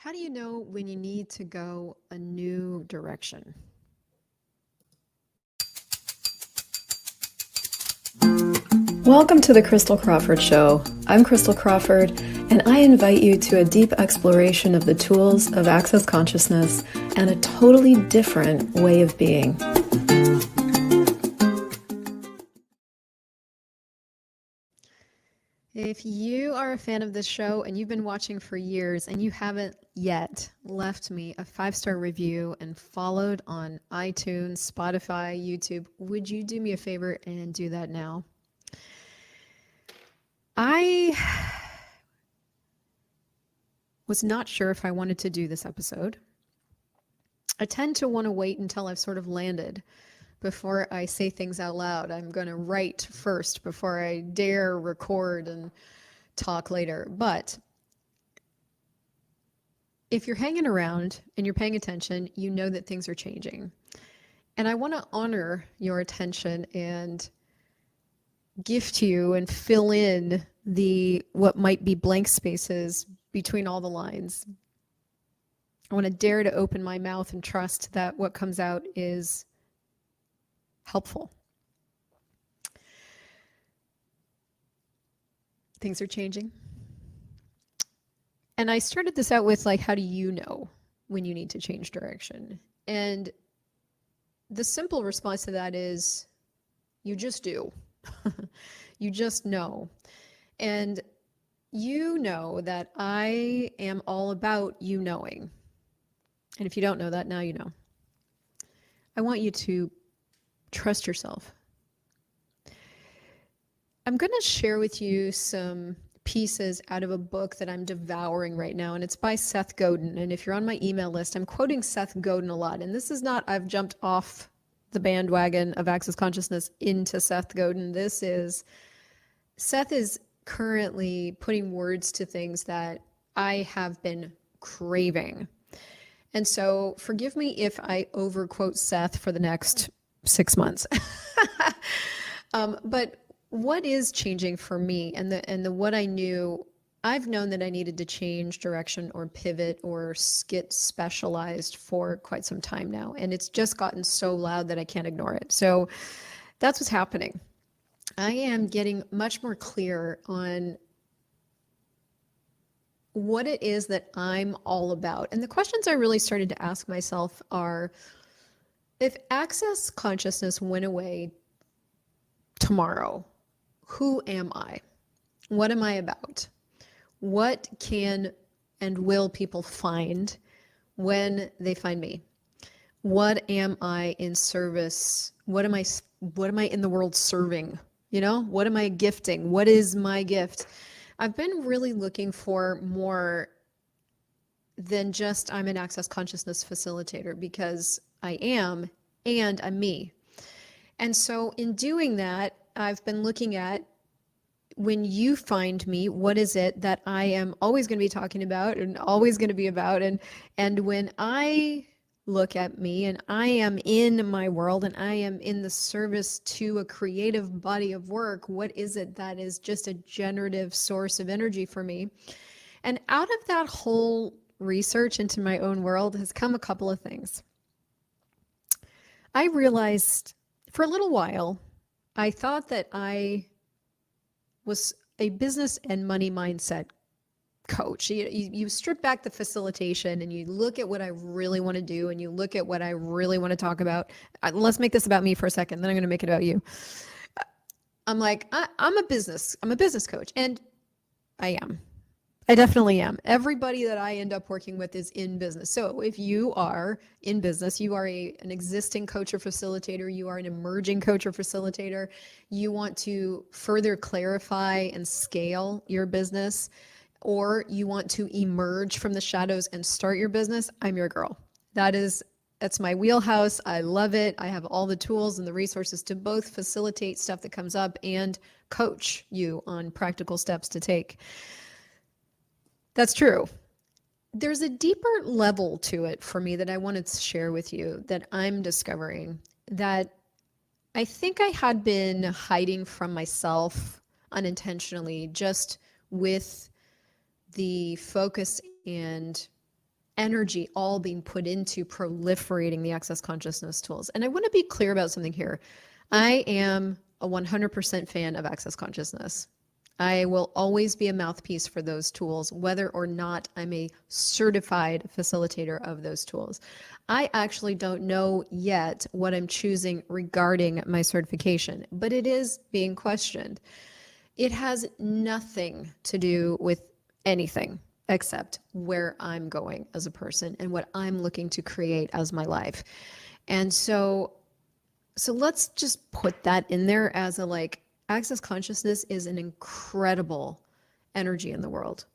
How do you know when you need to go a new direction? Welcome to the Crystal Crawford Show. I'm Crystal Crawford, and I invite you to a deep exploration of the tools of access consciousness and a totally different way of being. If you are a fan of this show and you've been watching for years and you haven't yet left me a 5-star review and followed on iTunes, Spotify, YouTube, would you do me a favor and do that now? I was not sure if I wanted to do this episode. I tend to want to wait until I've sort of landed before I say things out loud. I'm going to write first before I dare record and talk later. But if you're hanging around and you're paying attention, you know that things are changing. And I want to honor your attention and gift you and fill in what might be blank spaces between all the lines. I want to dare to open my mouth and trust that what comes out is helpful. Things are changing. And I started this out with how do you know when you need to change direction? And the simple response to that is you just do. You just know. And you know that I am all about you knowing. And if you don't know that, now you know. I want you to trust yourself. I'm going to share with you some pieces out of a book that I'm devouring right now, and it's by Seth Godin. And if you're on my email list, I'm quoting Seth Godin a lot. And this is not, I've jumped off the bandwagon of Access Consciousness into Seth Godin. Seth is currently putting words to things that I have been craving. And so forgive me if I overquote Seth for the next 6 months. But what is changing for me and the what I knew, I've known that I needed to change direction or pivot or get specialized for quite some time now. And it's just gotten so loud that I can't ignore it. So that's what's happening. I am getting much more clear on what it is that I'm all about. And the questions I really started to ask myself are, if access consciousness went away tomorrow, who am I? What am I about? What can and will people find when they find me? What am I in service? What am I in the world serving? What am I gifting? What is my gift? I've been really looking for more than just I'm an access consciousness facilitator, because I am, and I'm me. And so in doing that, I've been looking at, when you find me, what is it that I am always going to be talking about and always going to be about? And when I look at me and I am in my world and I am in the service to a creative body of work, what is it that is just a generative source of energy for me? And out of that whole research into my own world has come a couple of things. I realized for a little while, I thought that I was a business and money mindset coach. You strip back the facilitation and you look at what I really want to do and you look at what I really want to talk about. Let's make this about me for a second, then I'm going to make it about you. I'm like, I'm a business coach, and I am. I definitely am. Everybody that I end up working with is in business. So if you are in business, you are an existing coach or facilitator, you are an emerging coach or facilitator, you want to further clarify and scale your business, or you want to emerge from the shadows and start your business, I'm your girl. That's my wheelhouse. I love it. I have all the tools and the resources to both facilitate stuff that comes up and coach you on practical steps to take. That's true. There's a deeper level to it for me that I wanted to share with you that I'm discovering, that I think I had been hiding from myself unintentionally, just with the focus and energy all being put into proliferating the access consciousness tools. And I want to be clear about something here. I am a 100% fan of access consciousness. I will always be a mouthpiece for those tools, whether or not I'm a certified facilitator of those tools. I actually don't know yet what I'm choosing regarding my certification, but it is being questioned. It has nothing to do with anything except where I'm going as a person and what I'm looking to create as my life. And so let's just put that in there as a like, access consciousness is an incredible energy in the world.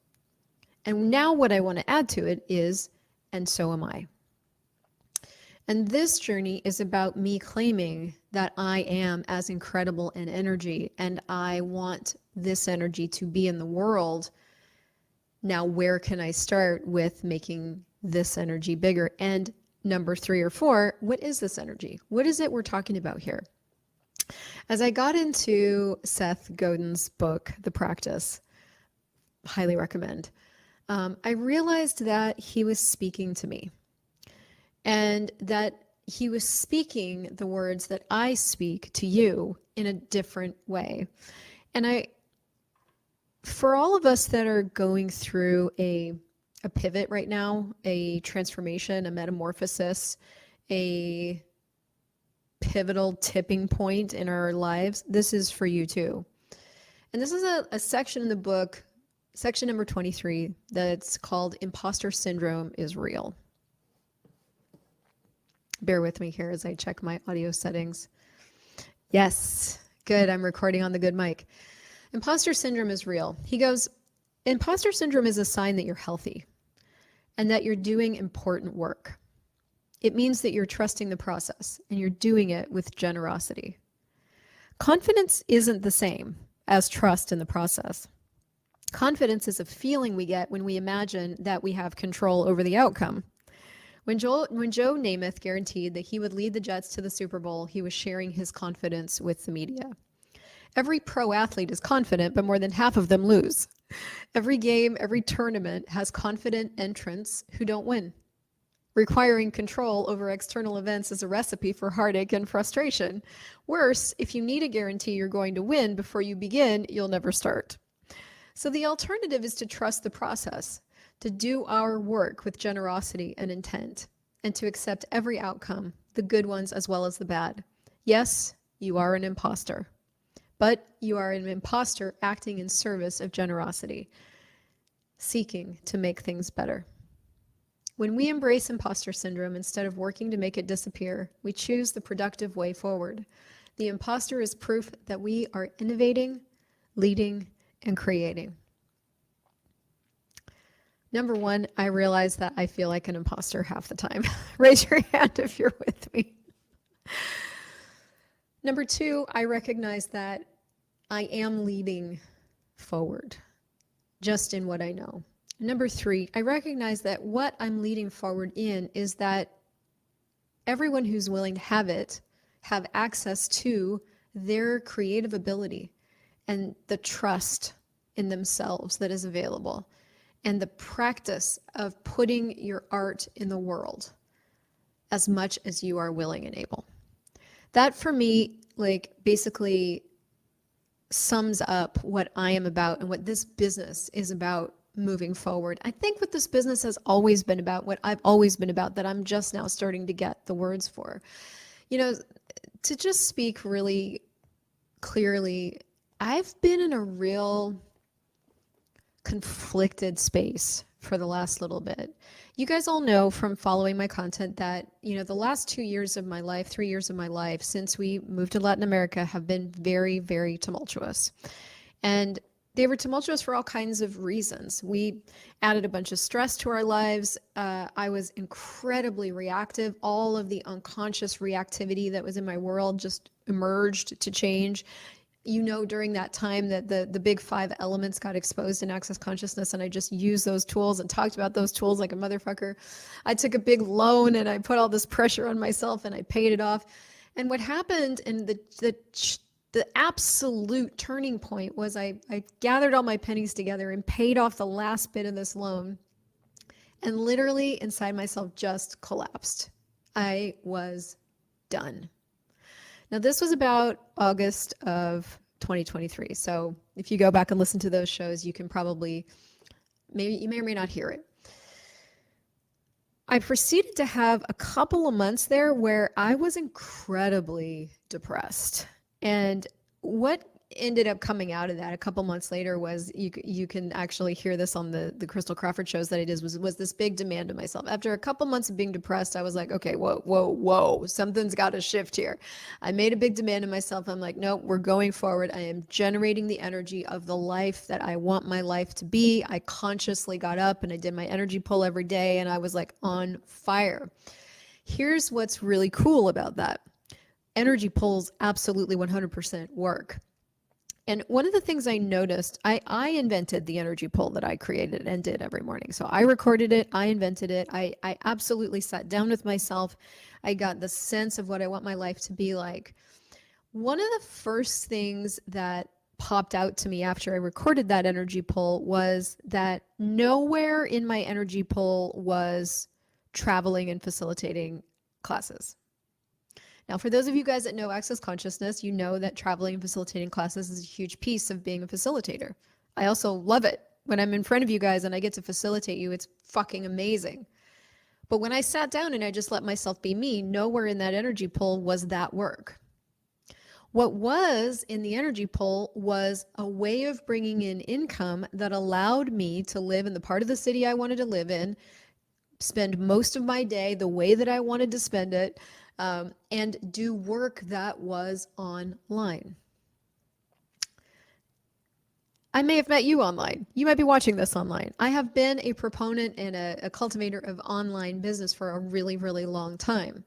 And now what I want to add to it is, and so am I. And this journey is about me claiming that I am as incredible in energy and I want this energy to be in the world. Now, where can I start with making this energy bigger? And number 3 or 4, what is this energy? What is it we're talking about here? As I got into Seth Godin's book, The Practice, highly recommend, I realized that he was speaking to me and that he was speaking the words that I speak to you in a different way. And for all of us that are going through a pivot right now, a transformation, a metamorphosis, a pivotal tipping point in our lives, this is for you too. And this is a section in the book, section number 23, that's called Imposter Syndrome is Real. Bear with me here as I check my audio settings. Yes, good, I'm recording on the good mic. Imposter syndrome is real. He goes, imposter syndrome is a sign that you're healthy and that you're doing important work. It means that you're trusting the process and you're doing it with generosity. Confidence isn't the same as trust in the process. Confidence is a feeling we get when we imagine that we have control over the outcome. When Joe Namath guaranteed that he would lead the Jets to the Super Bowl, he was sharing his confidence with the media. Every pro athlete is confident, but more than half of them lose. Every game, every tournament has confident entrants who don't win. Requiring control over external events is a recipe for heartache and frustration. Worse, if you need a guarantee you're going to win before you begin, you'll never start. So the alternative is to trust the process, to do our work with generosity and intent, and to accept every outcome, the good ones as well as the bad. Yes, you are an imposter, but you are an imposter acting in service of generosity, seeking to make things better. When we embrace imposter syndrome instead of working to make it disappear, we choose the productive way forward. The imposter is proof that we are innovating, leading, and creating. Number 1, I realize that I feel like an imposter half the time. Raise your hand if you're with me. Number 2, I recognize that I am leading forward just in what I know. Number 3, I recognize that what I'm leading forward in is that everyone who's willing to have access to their creative ability and the trust in themselves that is available and the practice of putting your art in the world as much as you are willing and able. That for me, like, basically sums up what I am about and what this business is about moving forward. I think what this business has always been about, what I've always been about, that I'm just now starting to get the words for. You know, to just speak really clearly, I've been in a real conflicted space for the last little bit. You guys all know from following my content that, you know, the last 2 years of my life, 3 years of my life since we moved to Latin America have been very, very tumultuous. And they were tumultuous for all kinds of reasons. We added a bunch of stress to our lives. I was incredibly reactive. All of the unconscious reactivity that was in my world just emerged to change. You know, during that time that the big 5 elements got exposed in Access Consciousness, and I just used those tools and talked about those tools like a motherfucker. I took a big loan and I put all this pressure on myself and I paid it off. And what happened in the absolute turning point was I gathered all my pennies together and paid off the last bit of this loan. and literally inside myself just collapsed. I was done. Now, this was about August of 2023. So if you go back and listen to those shows, you can probably, maybe you may or may not hear it. I proceeded to have a couple of months there where I was incredibly depressed. And what ended up coming out of that a couple months later was you can actually hear this on the Crystal Crawford shows that I did was this big demand of myself. After a couple months of being depressed, I was like, okay, whoa, something's got to shift here. I made a big demand of myself. I'm like, no, we're going forward. I am generating the energy of the life that I want my life to be. I consciously got up and I did my energy pull every day, and I was like on fire. Here's what's really cool about that. Energy pulls absolutely 100% work. And one of the things I noticed, I invented the energy pull that I created and did every morning. So I recorded it, I invented it. I absolutely sat down with myself. I got the sense of what I want my life to be like. One of the first things that popped out to me after I recorded that energy pull was that nowhere in my energy pull was traveling and facilitating classes. Now, for those of you guys that know Access Consciousness, you know that traveling and facilitating classes is a huge piece of being a facilitator. I also love it. When I'm in front of you guys and I get to facilitate you, it's fucking amazing. But when I sat down and I just let myself be me, nowhere in that energy pull was that work. What was in the energy pull was a way of bringing in income that allowed me to live in the part of the city I wanted to live in, spend most of my day the way that I wanted to spend it, and do work that was online. I may have met you online. You might be watching this online. I have been a proponent and a cultivator of online business for a really, really long time.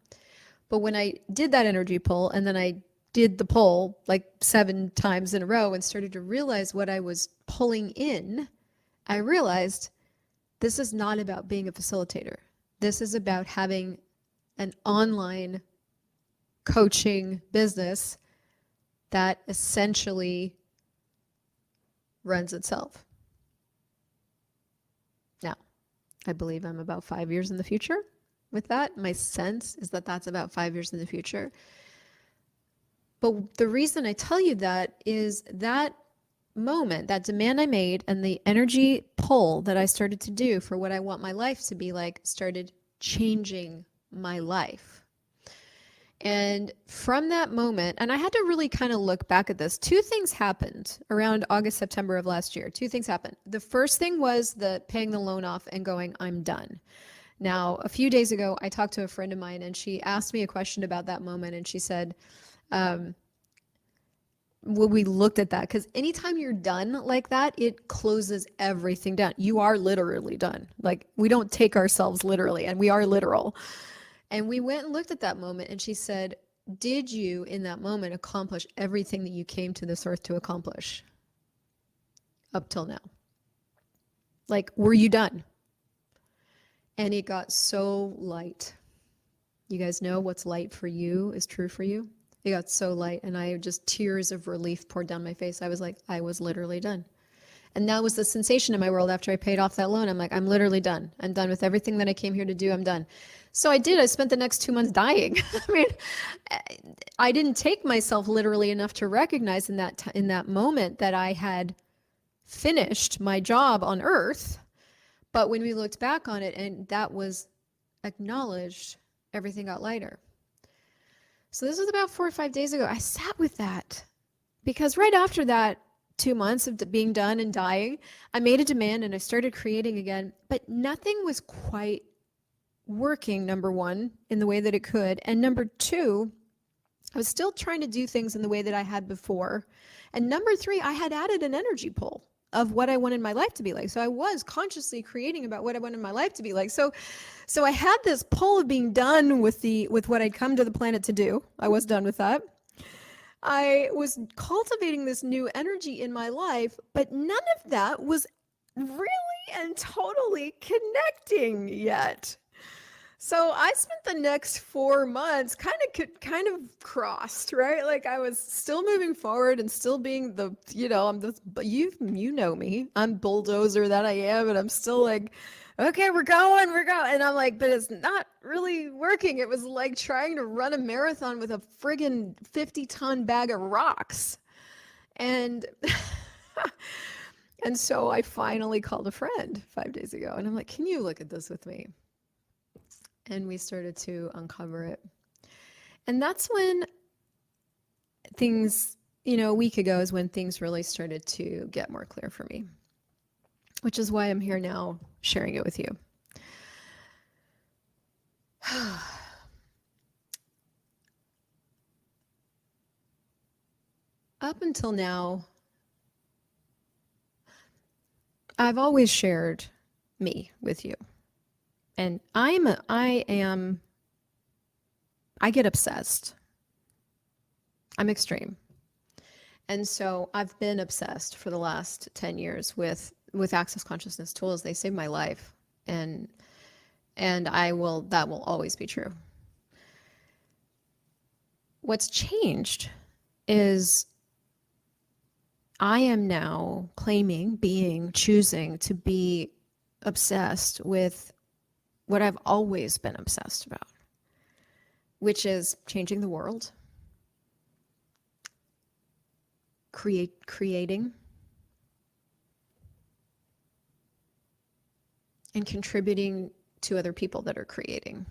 But when I did that energy pull and then I did the pull like 7 times in a row and started to realize what I was pulling in, I realized this is not about being a facilitator. This is about having an online coaching business that essentially runs itself. Now, I believe I'm about 5 years in the future with that. My sense is that that's about 5 years in the future. But the reason I tell you that is that moment, that demand I made and the energy pull that I started to do for what I want my life to be like started changing my life. And from that moment, and I had to really kind of look back at this, 2 things happened around August, September of last year. 2 things happened. The first thing was the paying the loan off and going, I'm done. Now, a few days ago, I talked to a friend of mine and she asked me a question about that moment. And she said, well, we looked at that because anytime you're done like that, it closes everything down. You are literally done. Like, we don't take ourselves literally, and we are literal. And we went and looked at that moment, and she said, did you in that moment accomplish everything that you came to this earth to accomplish up till now? Like, were you done? And it got so light. You guys know what's light for you is true for you. It got so light, and I just, tears of relief poured down my face. I was like, I was literally done. And that was the sensation in my world after I paid off that loan. I'm like, I'm literally done. I'm done with everything that I came here to do. I'm done. So I did. I spent the next 2 months dying. I mean, I didn't take myself literally enough to recognize in that moment that I had finished my job on earth. But when we looked back on it and that was acknowledged, everything got lighter. So this was about 4 or 5 days ago. I sat with that because right after that 2 months of being done and dying, I made a demand and I started creating again, but nothing was quite working, number one, in the way that it could. And number two, I was still trying to do things in the way that I had before. And number three, I had added an energy pull of what I wanted my life to be like. So I was consciously creating about what I wanted my life to be like. So I had this pull of being done with what I'd come to the planet to do. I was done with that. I was cultivating this new energy in my life, but none of that was really and totally connecting yet. So I spent the next 4 months kind of crossed, right? Like I was still moving forward and still being I'm you know me, I'm bulldozer that I am, and I'm still like okay, we're going. And I'm like, but it's not really working. It was like trying to run a marathon with a friggin' 50-ton bag of rocks. And and so I finally called a friend 5 days ago and I'm like, can you look at this with me? And we started to uncover it. And that's when things, a week ago is when things really started to get more clear for me, which is why I'm here now sharing it with you. Up until now, I've always shared me with you. And I get obsessed. I'm extreme. And so I've been obsessed for the last 10 years with access consciousness tools. They saved my life. And that will always be true. What's changed is I am now choosing to be obsessed with what I've always been obsessed about, which is changing the world, creating, and contributing to other people that are creating.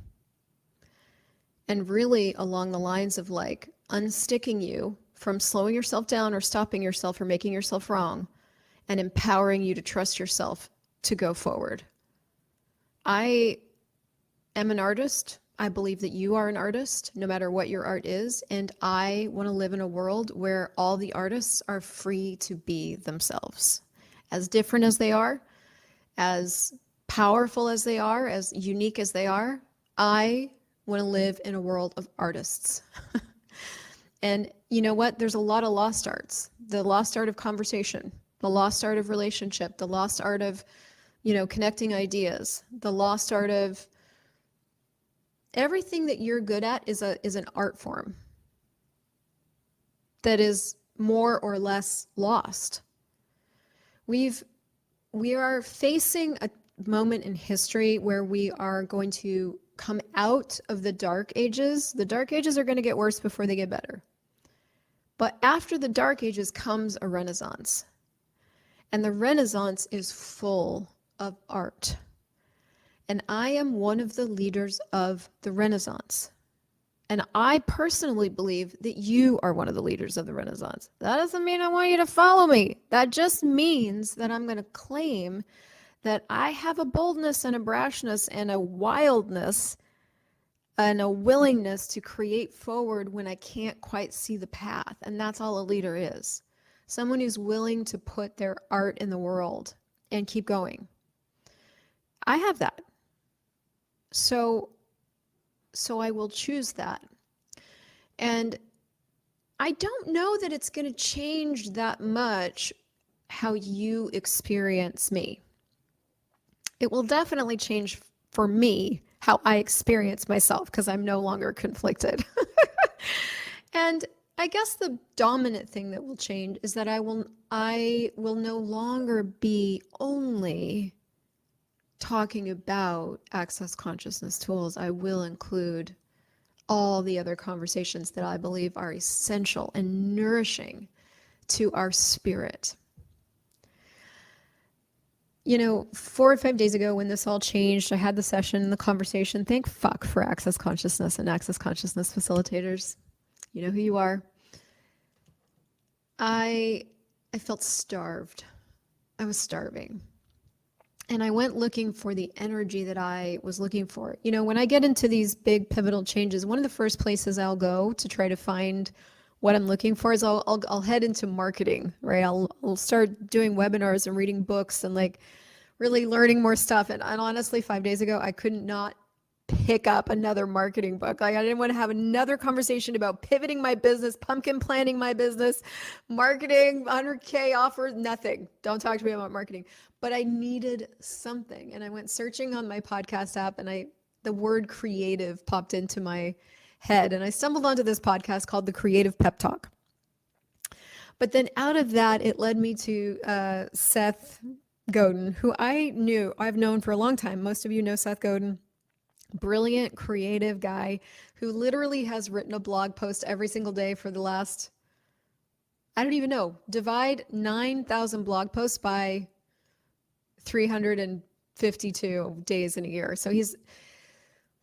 And really along the lines of like unsticking you from slowing yourself down or stopping yourself or making yourself wrong, and empowering you to trust yourself to go forward. I am an artist. I believe that you are an artist, no matter what your art is. And I want to live in a world where all the artists are free to be themselves, as different as they are, as powerful as they are, as unique as they are. I want to live in a world of artists. And you know what? There's a lot of lost arts. The lost art of conversation, the lost art of relationship, the lost art of, connecting ideas, the lost art of everything that you're good at is an art form that is more or less lost. We are facing a moment in history where we are going to come out of the dark ages. The dark ages are going to get worse before they get better. But after the dark ages comes a renaissance. And the renaissance is full of art. And I am one of the leaders of the renaissance. And I personally believe that you are one of the leaders of the renaissance. That doesn't mean I want you to follow me. That just means that I'm going to claim that I have a boldness and a brashness and a wildness and a willingness to create forward when I can't quite see the path. And that's all a leader is. Someone who's willing to put their art in the world and keep going. I have that. So I will choose that. And I don't know that it's going to change that much how you experience me. It will definitely change for me how I experience myself, because I'm no longer conflicted. And I guess the dominant thing that will change is that I will no longer be only talking about access consciousness tools. I will include all the other conversations that I believe are essential and nourishing to our spirit. 4 or 5 days ago when this all changed, I had the session, the conversation. Thank fuck for access consciousness and access consciousness facilitators. You know who you are. I felt starved. I was starving. And I went looking for the energy that I was looking for. When I get into these big pivotal changes, one of the first places I'll go to try to find what I'm looking for is I'll head into marketing, right? I'll start doing webinars and reading books and like really learning more stuff. And honestly, 5 days ago, I could not pick up another marketing book. Like I didn't want to have another conversation about pivoting my business, pumpkin planning my business, marketing, 100K offers, nothing. Don't talk to me about marketing. But I needed something. And I went searching on my podcast app and the word creative popped into my head. And I stumbled onto this podcast called The Creative Pep Talk. But then out of that, it led me to Seth Godin, who I've known for a long time. Most of you know Seth Godin, brilliant, creative guy who literally has written a blog post every single day for the last, I don't even know, divide 9,000 blog posts by 352 days in a year. So he's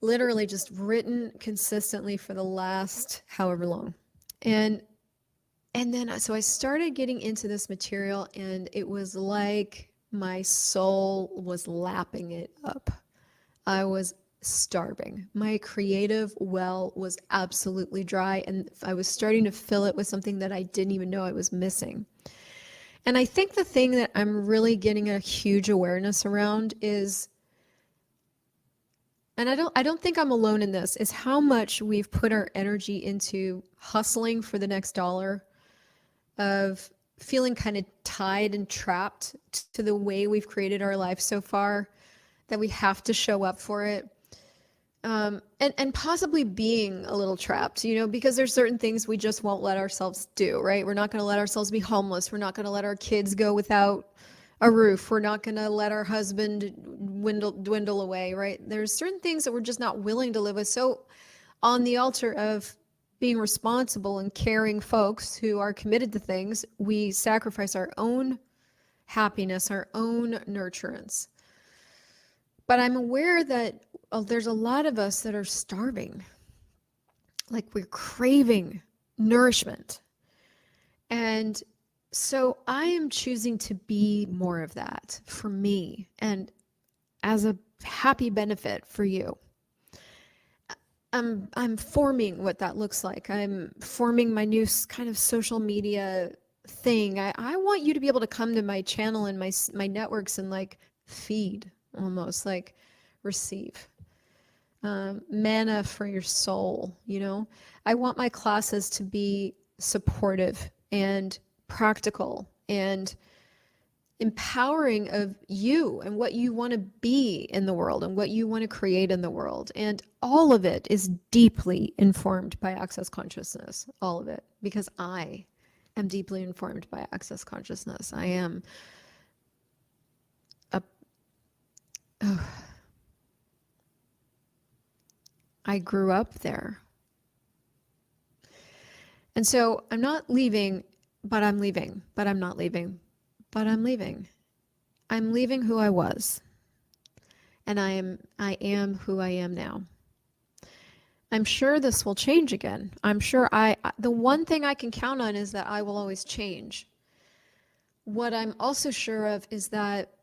literally just written consistently for the last however long. And then so I started getting into this material, and it was like my soul was lapping it up. I was starving. My creative well was absolutely dry, and I was starting to fill it with something that I didn't even know I was missing. And I think the thing that I'm really getting a huge awareness around is, and I don't think I'm alone in this, is how much we've put our energy into hustling for the next dollar, of feeling kind of tied and trapped to the way we've created our life so far, that we have to show up for it. And possibly being a little trapped, because there's certain things we just won't let ourselves do, right? We're not going to let ourselves be homeless. We're not going to let our kids go without a roof. We're not going to let our husband dwindle away, right? There's certain things that we're just not willing to live with. So on the altar of being responsible and caring folks who are committed to things, we sacrifice our own happiness, our own nurturance. But I'm aware that there's a lot of us that are starving. Like, we're craving nourishment. And so I am choosing to be more of that for me, and as a happy benefit for you. I'm forming what that looks like. I'm forming my new kind of social media thing. I want you to be able to come to my channel and my networks and like feed, almost like receive manna for your soul. I want my classes to be supportive and practical and empowering of you and what you want to be in the world and what you want to create in the world. And all of it is deeply informed by Access Consciousness, all of it, because I am deeply informed by Access Consciousness. I am I grew up there. And so I'm not leaving, but I'm leaving, but I'm not leaving, but I'm leaving. I'm leaving who I was. And I am who I am now. I'm sure this will change again. I'm sure the one thing I can count on is that I will always change. What I'm also sure of is that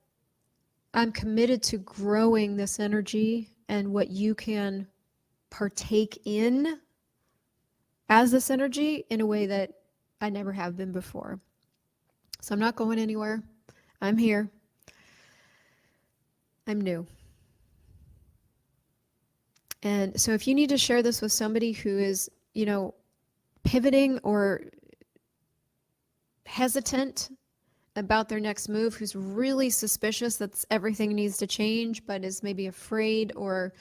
I'm committed to growing this energy and what you can partake in as this energy in a way that I never have been before. So I'm not going anywhere. I'm here. I'm new. And so if you need to share this with somebody who is, pivoting or hesitant about their next move, who's really suspicious that everything needs to change, but is maybe afraid or,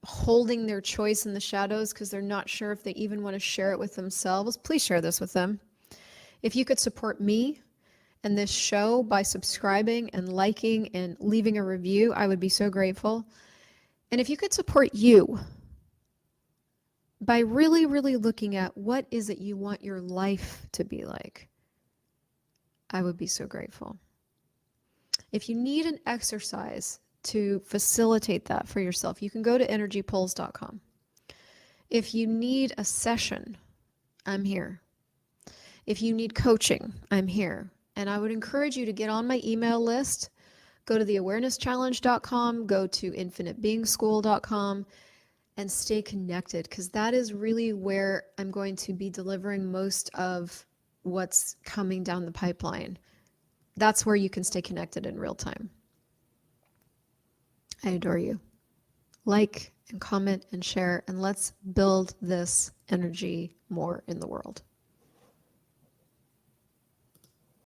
holding their choice in the shadows because they're not sure if they even want to share it with themselves, please share this with them. If you could support me and this show by subscribing and liking and leaving a review, I would be so grateful. And if you could support you by really, really looking at what is it you want your life to be like, I would be so grateful. If you need an exercise to facilitate that for yourself, you can go to energypulse.com. If you need a session, I'm here. If you need coaching, I'm here. And I would encourage you to get on my email list. Go to theawareness-challenge.com, go to infinitebeingschool.com, and stay connected, because that is really where I'm going to be delivering most of what's coming down the pipeline. That's where you can stay connected in real time. I adore you. Like and comment and share, and let's build this energy more in the world.